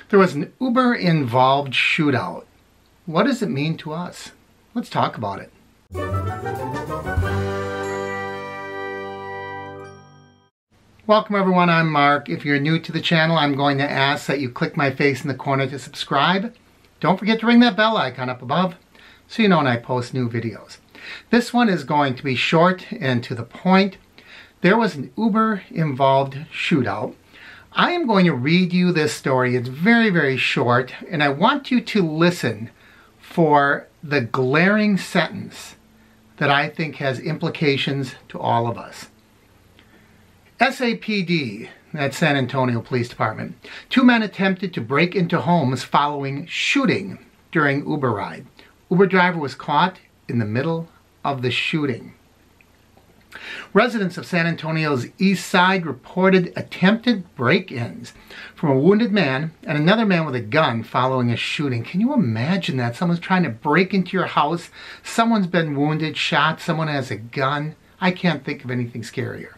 There was an Uber-involved shootout. What does it mean to us? Let's talk about it. Welcome everyone, I'm Mark. If you're new to the channel, I'm going to ask that you click my face in the corner to subscribe. Don't forget to ring that bell icon up above so you know when I post new videos. This one is going to be short and to the point. There was an Uber-involved shootout. I am going to read you this story. It's very, very short, and I want you to listen for the glaring sentence that I think has implications to all of us. SAPD, that's San Antonio Police Department. 2 men attempted to break into homes following shooting during Uber ride. Uber driver was caught in the middle of the shooting. Residents of San Antonio's east side reported attempted break-ins from a wounded man and another man with a gun following a shooting. Can you imagine that? Someone's trying to break into your house, someone's been wounded, shot, someone has a gun. I can't think of anything scarier.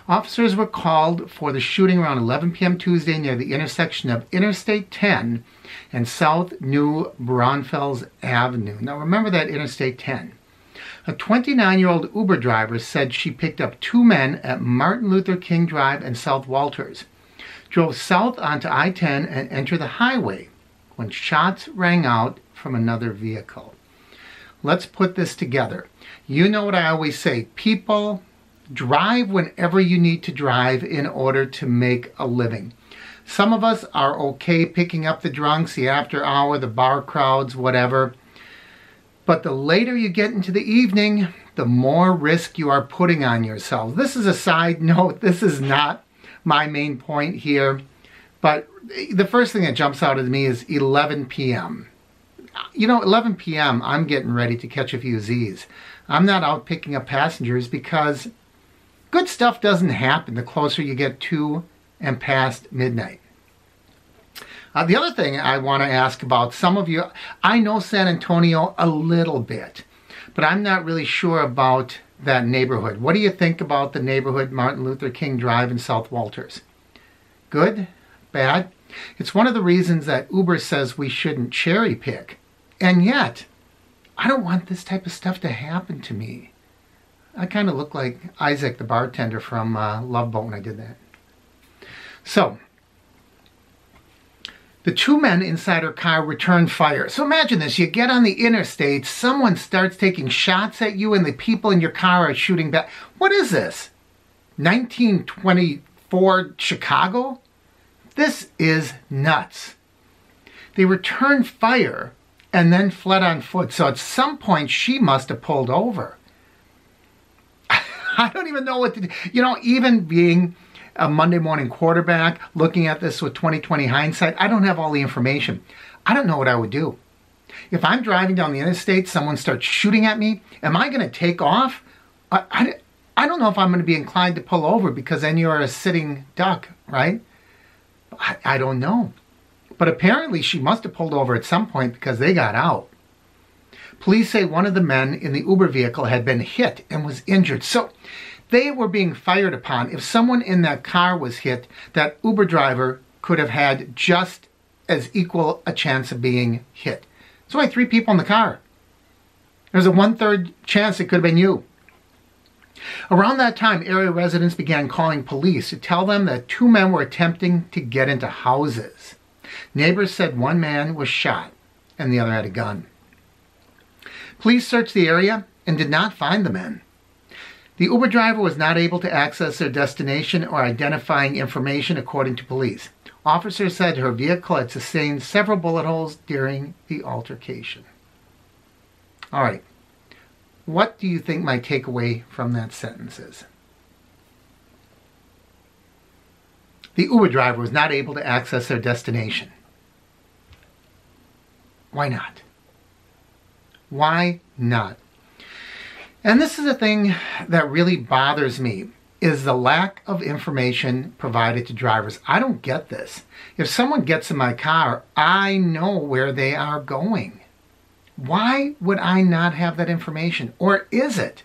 Officers were called for the shooting around 11 p.m. Tuesday near the intersection of Interstate 10 and South New Braunfels Avenue. Now remember that Interstate 10. A 29-year-old Uber driver said she picked up 2 men at Martin Luther King Drive and South Walters, drove south onto I-10 and entered the highway when shots rang out from another vehicle. Let's put this together. You know what I always say, people, drive whenever you need to drive in order to make a living. Some of us are okay picking up the drunks, the after hour, the bar crowds, whatever. But the later you get into the evening, the more risk you are putting on yourself. This is a side note. This is not my main point here. But the first thing that jumps out at me is 11 p.m. You know, 11 p.m., I'm getting ready to catch a few Z's. I'm not out picking up passengers because good stuff doesn't happen the closer you get to and past midnight. The other thing I want to ask about, some of you, I know San Antonio a little bit, but I'm not really sure about that neighborhood. What do you think about the neighborhood Martin Luther King Drive in South Walters? Good? Bad? It's one of the reasons that Uber says we shouldn't cherry pick. And yet, I don't want this type of stuff to happen to me. I kind of look like Isaac the bartender from Love Boat when I did that. So, the 2 men inside her car returned fire. So imagine this, you get on the interstate, someone starts taking shots at you and the people in your car are shooting back. What is this? 1924 Chicago? This is nuts. They returned fire and then fled on foot. So at some point she must have pulled over. I don't even know what to do. You know, even being a Monday morning quarterback, looking at this with 20/20 hindsight, I don't have all the information. I don't know what I would do. If I'm driving down the interstate, someone starts shooting at me, am I going to take off? I don't know if I'm going to be inclined to pull over because then you're a sitting duck, right? I don't know. But apparently she must have pulled over at some point because they got out. Police say one of the men in the Uber vehicle had been hit and was injured. So they were being fired upon. If someone in that car was hit, that Uber driver could have had just as equal a chance of being hit. There's only 3 people in the car. There's a 1/3 chance it could have been you. Around that time, area residents began calling police to tell them that 2 men were attempting to get into houses. Neighbors said 1 man was shot and the other had a gun. Police searched the area and did not find the men. The Uber driver was not able to access their destination or identifying information, according to police. Officers said her vehicle had sustained several bullet holes during the altercation. All right. What do you think my takeaway from that sentence is? The Uber driver was not able to access their destination. Why not? Why not? And this is a thing that really bothers me, is the lack of information provided to drivers. I don't get this. If someone gets in my car, I know where they are going. Why would I not have that information? Or is it?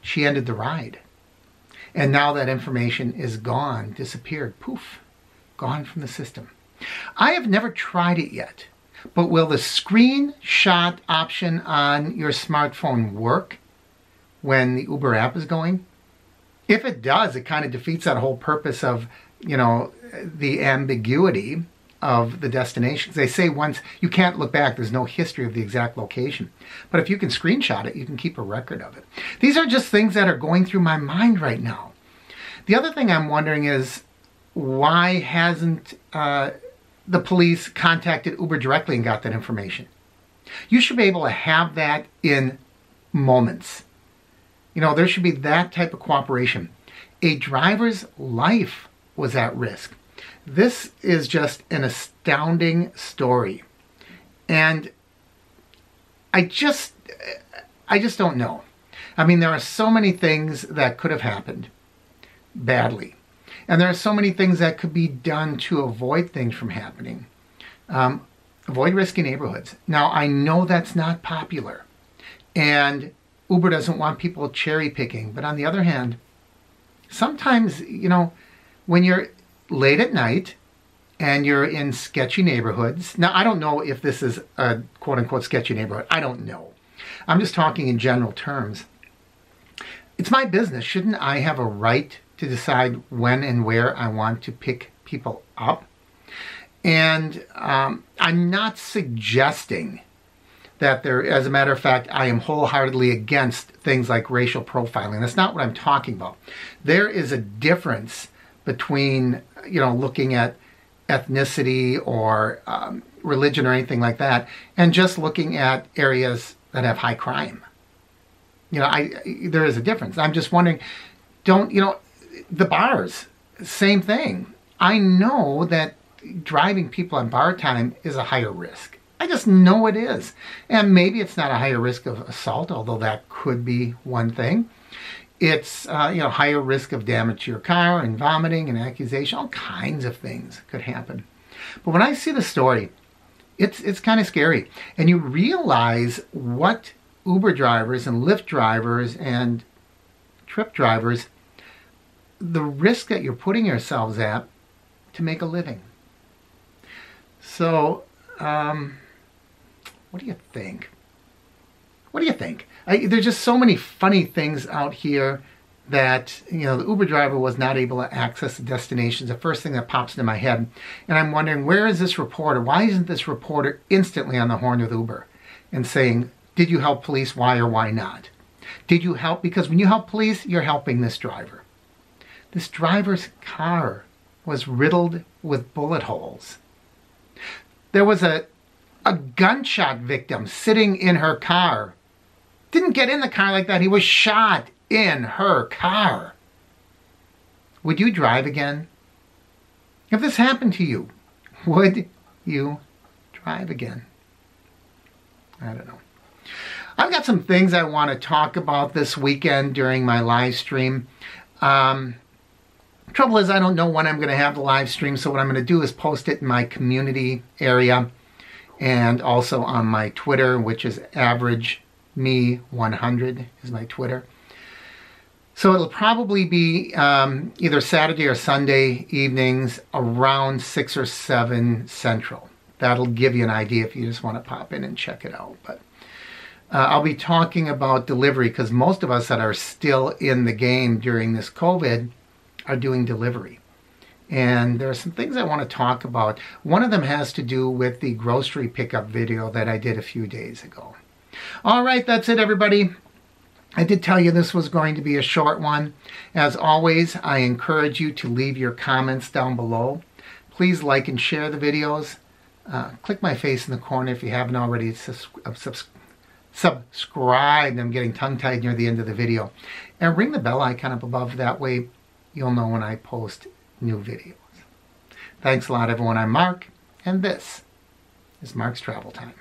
She ended the ride. And now that information is gone, disappeared, poof, gone from the system. I have never tried it yet, but will the screenshot option on your smartphone work when the Uber app is going? If it does, it kind of defeats that whole purpose of, the ambiguity of the destinations. They say once you can't look back, there's no history of the exact location. But if you can screenshot it, you can keep a record of it. These are just things that are going through my mind right now. The other thing I'm wondering is, why hasn't the police contacted Uber directly and got that information? You should be able to have that in moments. There should be that type of cooperation. A driver's life was at risk. This is just an astounding story. And I just don't know. I mean, there are so many things that could have happened badly. And there are so many things that could be done to avoid things from happening. Avoid risky neighborhoods. Now, I know that's not popular. And Uber doesn't want people cherry picking. But on the other hand, sometimes, when you're late at night and you're in sketchy neighborhoods. Now, I don't know if this is a quote-unquote sketchy neighborhood. I don't know. I'm just talking in general terms. It's my business. Shouldn't I have a right to decide when and where I want to pick people up? And I'm not suggesting that as a matter of fact, I am wholeheartedly against things like racial profiling. That's not what I'm talking about. There is a difference between, looking at ethnicity or religion or anything like that, and just looking at areas that have high crime. There is a difference. I'm just wondering, the bars, same thing. I know that driving people on bar time is a higher risk. I just know it is. And maybe it's not a higher risk of assault, although that could be one thing. It's higher risk of damage to your car and vomiting and accusation. All kinds of things could happen. But when I see the story, it's kind of scary. And you realize what Uber drivers and Lyft drivers and Trip drivers, the risk that you're putting yourselves at to make a living. So, what do you think? What do you think? There's just so many funny things out here that, the Uber driver was not able to access the destinations. The first thing that pops into my head. And I'm wondering, where is this reporter? Why isn't this reporter instantly on the horn with Uber and saying, did you help police? Why or why not? Did you help? Because when you help police, you're helping this driver. This driver's car was riddled with bullet holes. There was a gunshot victim sitting in her car. Didn't get in the car like that. He was shot in her car. Would you drive again? If this happened to you, would you drive again? I don't know. I've got some things I want to talk about this weekend during my live stream. Trouble is, I don't know when I'm going to have the live stream, so what I'm going to do is post it in my community area and also on my Twitter, which is AverageMe100 is my Twitter. So it'll probably be either Saturday or Sunday evenings around 6 or 7 Central. That'll give you an idea if you just want to pop in and check it out. But I'll be talking about delivery because most of us that are still in the game during this COVID are doing delivery. And there are some things I want to talk about. One of them has to do with the grocery pickup video that I did a few days ago. All right, that's it, everybody. I did tell you this was going to be a short one. As always, I encourage you to leave your comments down below. Please like and share the videos. Click my face in the corner if you haven't already subscribed. I'm getting tongue-tied near the end of the video. And ring the bell icon up above. That way you'll know when I post new videos. Thanks a lot, everyone. I'm Mark, and this is Mark's Travel Time.